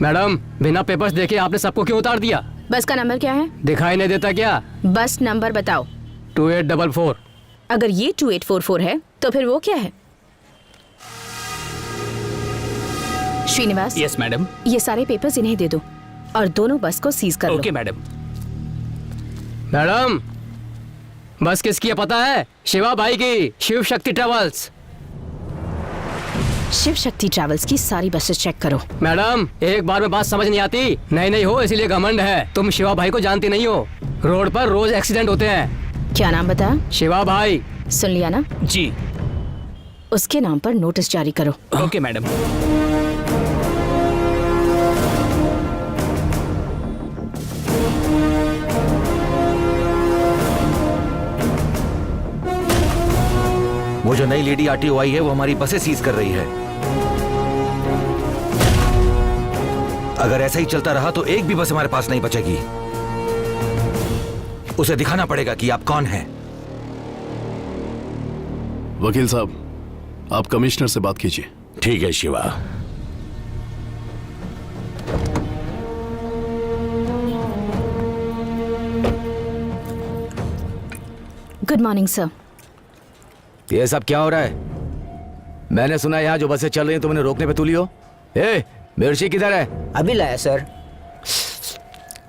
Madam, बिना papers देखे आपने सबको क्यों उतार दिया? बस का नंबर क्या है? दिखाई नहीं देता क्या? बस नंबर बताओ। 2844। अगर ये 2844 है तो फिर वो क्या है? श्रीनिवास। Yes madam. ये सारे पेपर्स इन्हें दे दो और दोनों बस को सीज कर लो। Okay madam. मैडम, बस किसकी है पता है? शिवा भाई की, शिव शक्ति ट्रेवल्स। शिव शक्ति ट्रैवल्स की सारी बसेस चेक करो। मैडम, एक बार में बात समझ नहीं आती। नहीं हो इसीलिए घमंड है। तुम शिवा भाई को जानती नहीं हो। रोड पर रोज एक्सीडेंट होते हैं। क्या नाम बताया? शिवा भाई। सुन लिया ना? जी। उसके नाम पर नोटिस जारी करो। Okay madam. वो जो नई लेडी आरटीओ आई है वो हमारी बसें सीज कर रही है। अगर ऐसा ही चलता रहा तो एक भी बस हमारे पास नहीं बचेगी। उसे दिखाना पड़ेगा कि आप कौन हैं। वकील साहब, आप कमिश्नर से बात कीजिए। ठीक है शिवा। Good morning sir. ये सब क्या हो रहा है? मैंने सुना यहाँ जो बसें चल रही हैं तुम उन्हें रोकने पे तुली हो। ए, मिर्ची किधर है? अभी लाया सर।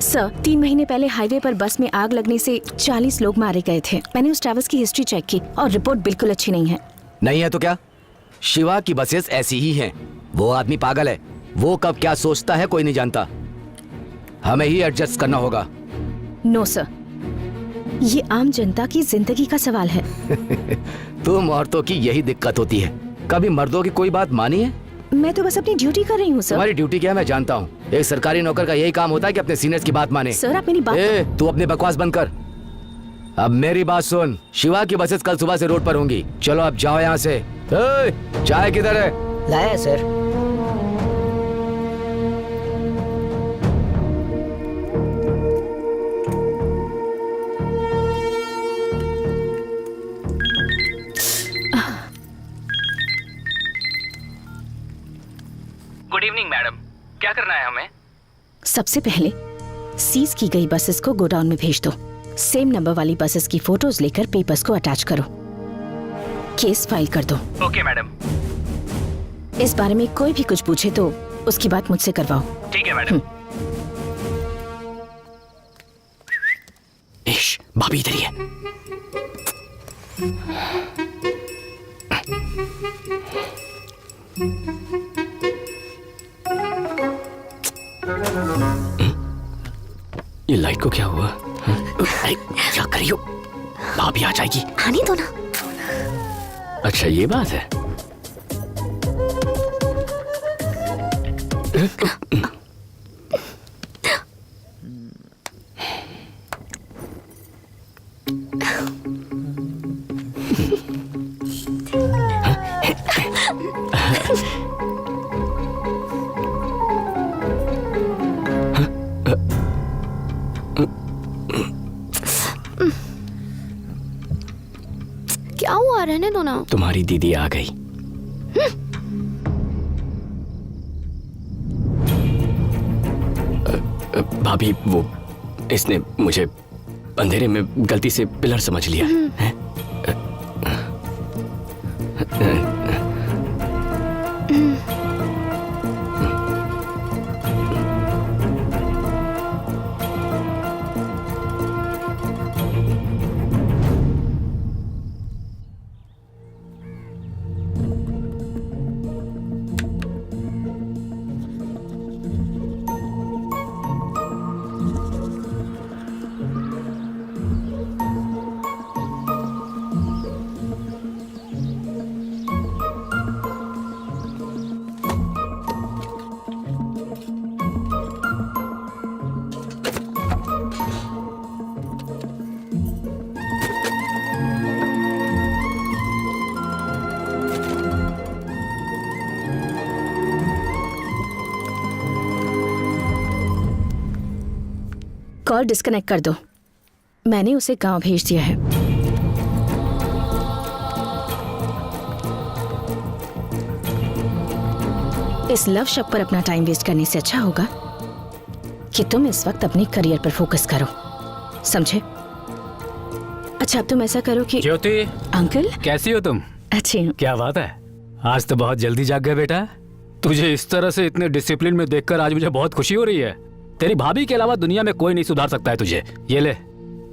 सर, 3 महीने पहले हाईवे पर बस में आग लगने से 40 लोग मारे गए थे। मैंने उस ट्रैवल्स की हिस्ट्री चेक की और रिपोर्ट बिल्कुल अच्छी नहीं है। नहीं है तो क्या? शिवा की बसेस ऐसी ही हैं। वो आदमी पागल है। वो कब क्या सोचता है कोई नहीं जानता। हमें ही एडजस्ट करना होगा। नो सर, ये आम जनता की जिंदगी का सवाल है। तुम औरतों की यही दिक्कत होती है। कभी मर्दों की कोई बात मानी है? मैं तो बस अपनी ड्यूटी कर रही हूँ सर। तुम्हारी ड्यूटी क्या है मैं जानता हूँ। एक सरकारी नौकर का यही काम होता है कि अपने सीनियर्स की बात माने। सर, आप मेरी बात। तू अपनी बकवास बंद कर। अब मेरी बात सुन। शिवा की बसेस कल सुबह से रोड पर होंगी। चलो अब जाओ यहाँ से। चाय किधर है? लाया सर। Good evening madam. क्या करना है हमें? सबसे पहले सीज की गई बसेस को गोडाउन में भेज दो। सेम नंबर वाली बसेस की फोटोज लेकर पेपर्स को अटैच करो। केस फाइल कर दो। Okay madam. इस बारे में कोई भी कुछ पूछे तो उसकी बात मुझसे करवाओ। ठीक है मैडम। भाभी इधर ही है। ये लाइट को क्या हुआ? क्या कर रही हो? भाभी आ जाएगी। आने दो ना। अच्छा ये बात है। क्या हुआ? रहने दो ना। तुम्हारी दीदी आ गई। भाभी, वो इसने मुझे अंधेरे में गलती से पिलर समझ लिया है। कॉल डिस्कनेक्ट कर दो। मैंने उसे गांव भेज दिया है। इस लव शक पर अपना टाइम वेस्ट करने से अच्छा होगा कि तुम इस वक्त अपने करियर पर फोकस करो, समझे? अच्छा अब तुम ऐसा करो कि ज्योति, अंकल कैसी हो तुम? अच्छी हूँ। क्या बात है, आज तो बहुत जल्दी जाग गए बेटा। तुझे इस तरह से इतने डिसिप्लिन में देखकर आज मुझे बहुत खुशी हो रही है। तेरी भाभी के अलावा दुनिया में कोई नहीं सुधार सकता है तुझे। ये ले,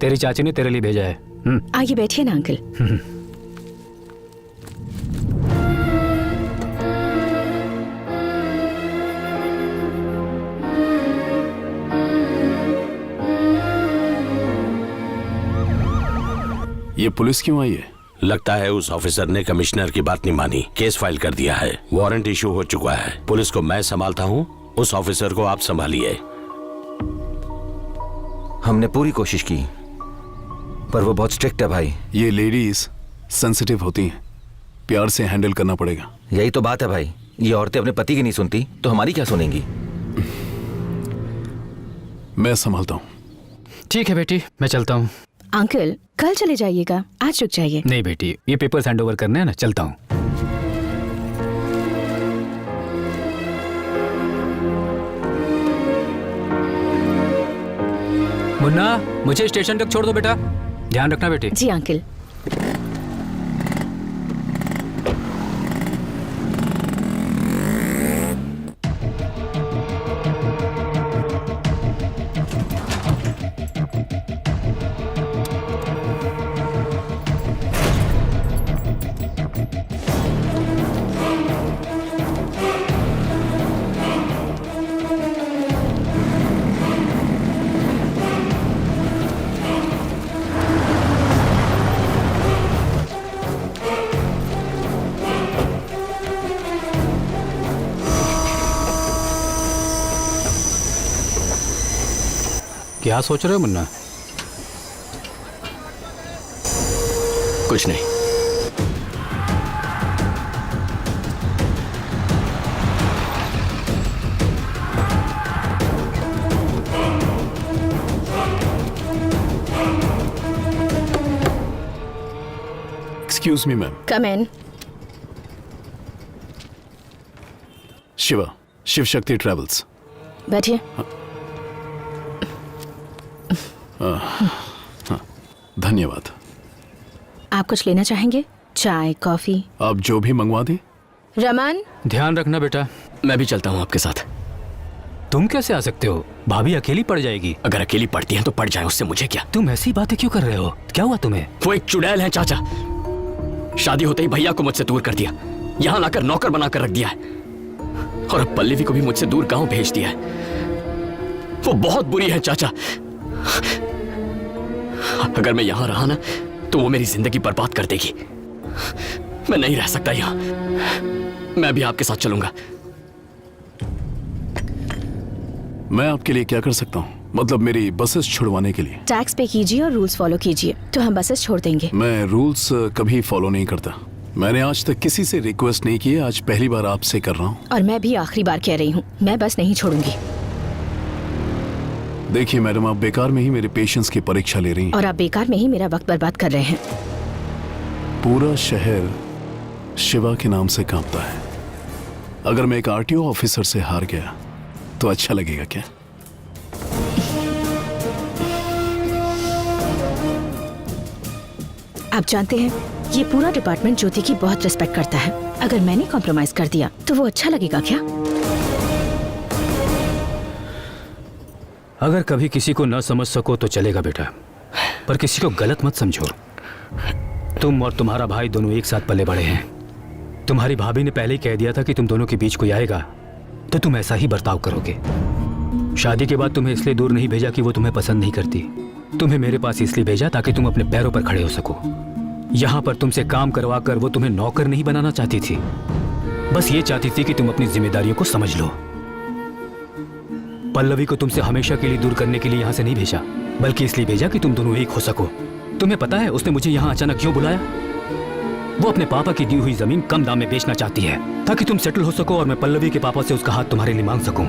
तेरी चाची ने तेरे लिए भेजा है। आगे बैठिए ना अंकल। ये पुलिस क्यों आई है? लगता है उस ऑफिसर ने कमिश्नर की बात नहीं मानी, केस फाइल कर दिया है, वारंट इशू हो चुका है। पुलिस को मैं संभालता हूँ, उस ऑफिसर को आप संभालिए। हमने पूरी कोशिश की पर वो बहुत स्ट्रिक्ट है भाई। ये लेडीज सेंसिटिव होती हैं, प्यार से हैंडल करना पड़ेगा। यही तो बात है भाई, ये औरतें अपने पति की नहीं सुनती तो हमारी क्या सुनेंगी? मैं संभालता हूँ। ठीक है बेटी, मैं चलता हूँ। अंकल कल चले जाइएगा, आज रुक जाइए। नहीं बेटी, ये पेपर्स हैंड ओवर करने हैं ना, चलता हूँ। मुन्ना, मुझे स्टेशन तक छोड़ दो बेटा, ध्यान रखना बेटी। जी अंकल। क्या सोच रहे हो मुन्ना? कुछ नहीं। Excuse me ma'am. Come in. Shiva, Shiv Shakti travels. बैठिए। धन्यवाद। आप कुछ लेना चाहेंगे? चाय, कॉफी? आप जो भी मंगवा दें। रमन, ध्यान रखना बेटा। मैं भी चलता हूँ आपके साथ। तुम कैसे आ सकते हो? भाभी अकेली पड़ जाएगी। अगर अकेली पड़ती हैं तो पड़ जाए, उससे मुझे क्या। तुम ऐसी बातें क्यों कर रहे हो? क्या हुआ तुम्हें? वो एक चुड़ैल है चाचा। शादी होते ही भैया को मुझसे दूर कर दिया, यहाँ लाकर नौकर बनाकर रख दिया है, और अब पल्लवी को भी मुझसे दूर गांव भेज दिया है। वो बहुत बुरी है चाचा। अगर मैं यहां रहा ना तो वो मेरी जिंदगी बर्बाद कर देगी। मैं नहीं रह सकता यहां। मैं भी आपके साथ चलूंगा। मैं आपके लिए क्या कर सकता हूँ? मतलब मेरी बसेस छुड़वाने के लिए? टैक्स पे कीजिए और रूल्स फॉलो कीजिए तो हम बसेस छोड़ देंगे। मैं रूल्स कभी फॉलो नहीं करता। मैंने आज तक किसी से रिक्वेस्ट नहीं की है, आज पहली बार आपसे कर रहा हूँ। और मैं भी आखिरी बार कह रही हूँ, मैं बस नहीं छोड़ूंगी। देखिए मैडम, आप बेकार में ही मेरे पेशेंस की परीक्षा ले रही हैं। और आप बेकार में ही मेरा वक्त बर्बाद कर रहे हैं। पूरा शहर शिवा के नाम से कांपता है। अगर मैं एक आरटीओ ऑफिसर से हार गया तो अच्छा लगेगा क्या? आप जानते हैं, ये पूरा डिपार्टमेंट ज्योति की बहुत रिस्पेक्ट करता है। अगर मैंने कॉम्प्रोमाइज कर दिया तो वो अच्छा लगेगा क्या? अगर कभी किसी को न समझ सको तो चलेगा बेटा, पर किसी को गलत मत समझो। तुम और तुम्हारा भाई दोनों एक साथ पले बड़े हैं। तुम्हारी भाभी ने पहले ही कह दिया था कि तुम दोनों के बीच कोई आएगा तो तुम ऐसा ही बर्ताव करोगे। शादी के बाद तुम्हें इसलिए दूर नहीं भेजा कि वो तुम्हें पसंद नहीं करती। तुम्हें मेरे पास इसलिए भेजा ताकि तुम अपने पैरों पर खड़े हो सको। यहाँ पर तुमसे काम करवा कर वो तुम्हें नौकर नहीं बनाना चाहती थी, बस ये चाहती थी कि तुम अपनी जिम्मेदारियों को समझ लो। पल्लवी को तुमसे हमेशा के लिए दूर करने के लिए यहाँ से नहीं भेजा, बल्कि इसलिए भेजा कि तुम दोनों एक हो सको। तुम्हें पता है उसने मुझे यहाँ अचानक क्यों बुलाया? वो अपने पापा की दी हुई जमीन कम दाम में बेचना चाहती है ताकि तुम सेटल हो सको और मैं पल्लवी के पापा से उसका हाथ तुम्हारे लिए मांग सकूं।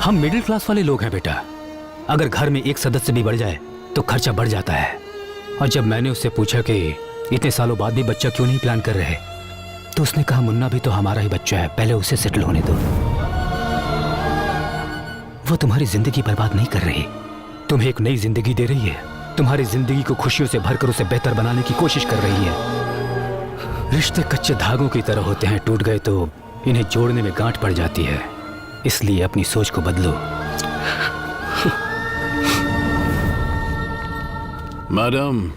हम मिडिल क्लास वाले लोग हैं बेटा। अगर घर में एक सदस्य भी बढ़ जाए तो खर्चा बढ़ जाता है। और जब मैंने उससे पूछा कि इतने सालों बाद भी बच्चा क्यों नहीं प्लान कर रहे, तो उसने कहा मुन्ना भी तो हमारा ही बच्चा है, पहले उसे सेटल होने दो। वो तुम्हारी जिंदगी बर्बाद नहीं कर रही, तुम्हें एक नई जिंदगी दे रही है। तुम्हारी जिंदगी को खुशियों से भरकर उसे बेहतर बनाने की कोशिश कर रही है। रिश्ते कच्चे धागों की तरह होते हैं, टूट गए तो इन्हें जोड़ने में गांठ पड़ जाती है। इसलिए अपनी सोच को बदलो। मैडम,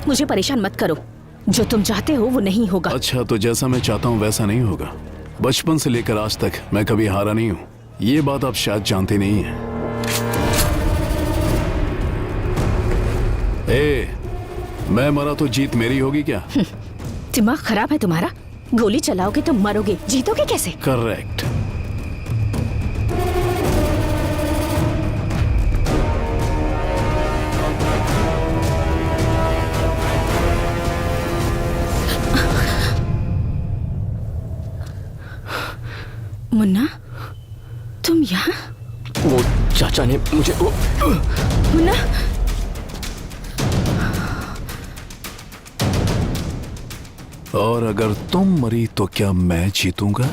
मुझे परेशान मत करो, जो तुम चाहते हो वो नहीं होगा। अच्छा तो जैसा मैं चाहता हूँ वैसा नहीं होगा। बचपन से लेकर आज तक मैं कभी हारा नहीं हूँ, ये बात आप शायद जानते नहीं हैं। मैं मरा तो जीत मेरी होगी क्या? दिमाग खराब है तुम्हारा? गोली चलाओगे तो मरोगे, जीतोगे कैसे? करेक्ट। मुन्ना, तुम यहाँ? वो चाचा ने मुझे मुन्ना, और अगर तुम मरी तो क्या मैं जीतूंगा?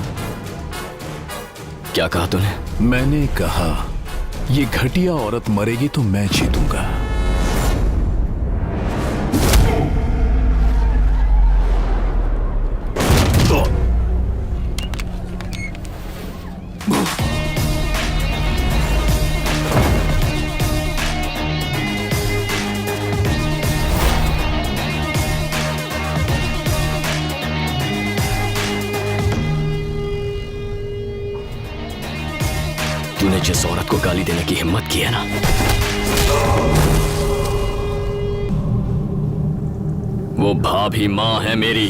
क्या कहा तूने? मैंने कहा ये घटिया औरत मरेगी तो मैं जीतूंगा। तूने जिस औरत को गाली देने की हिम्मत की है ना, वो भाभी माँ है मेरी।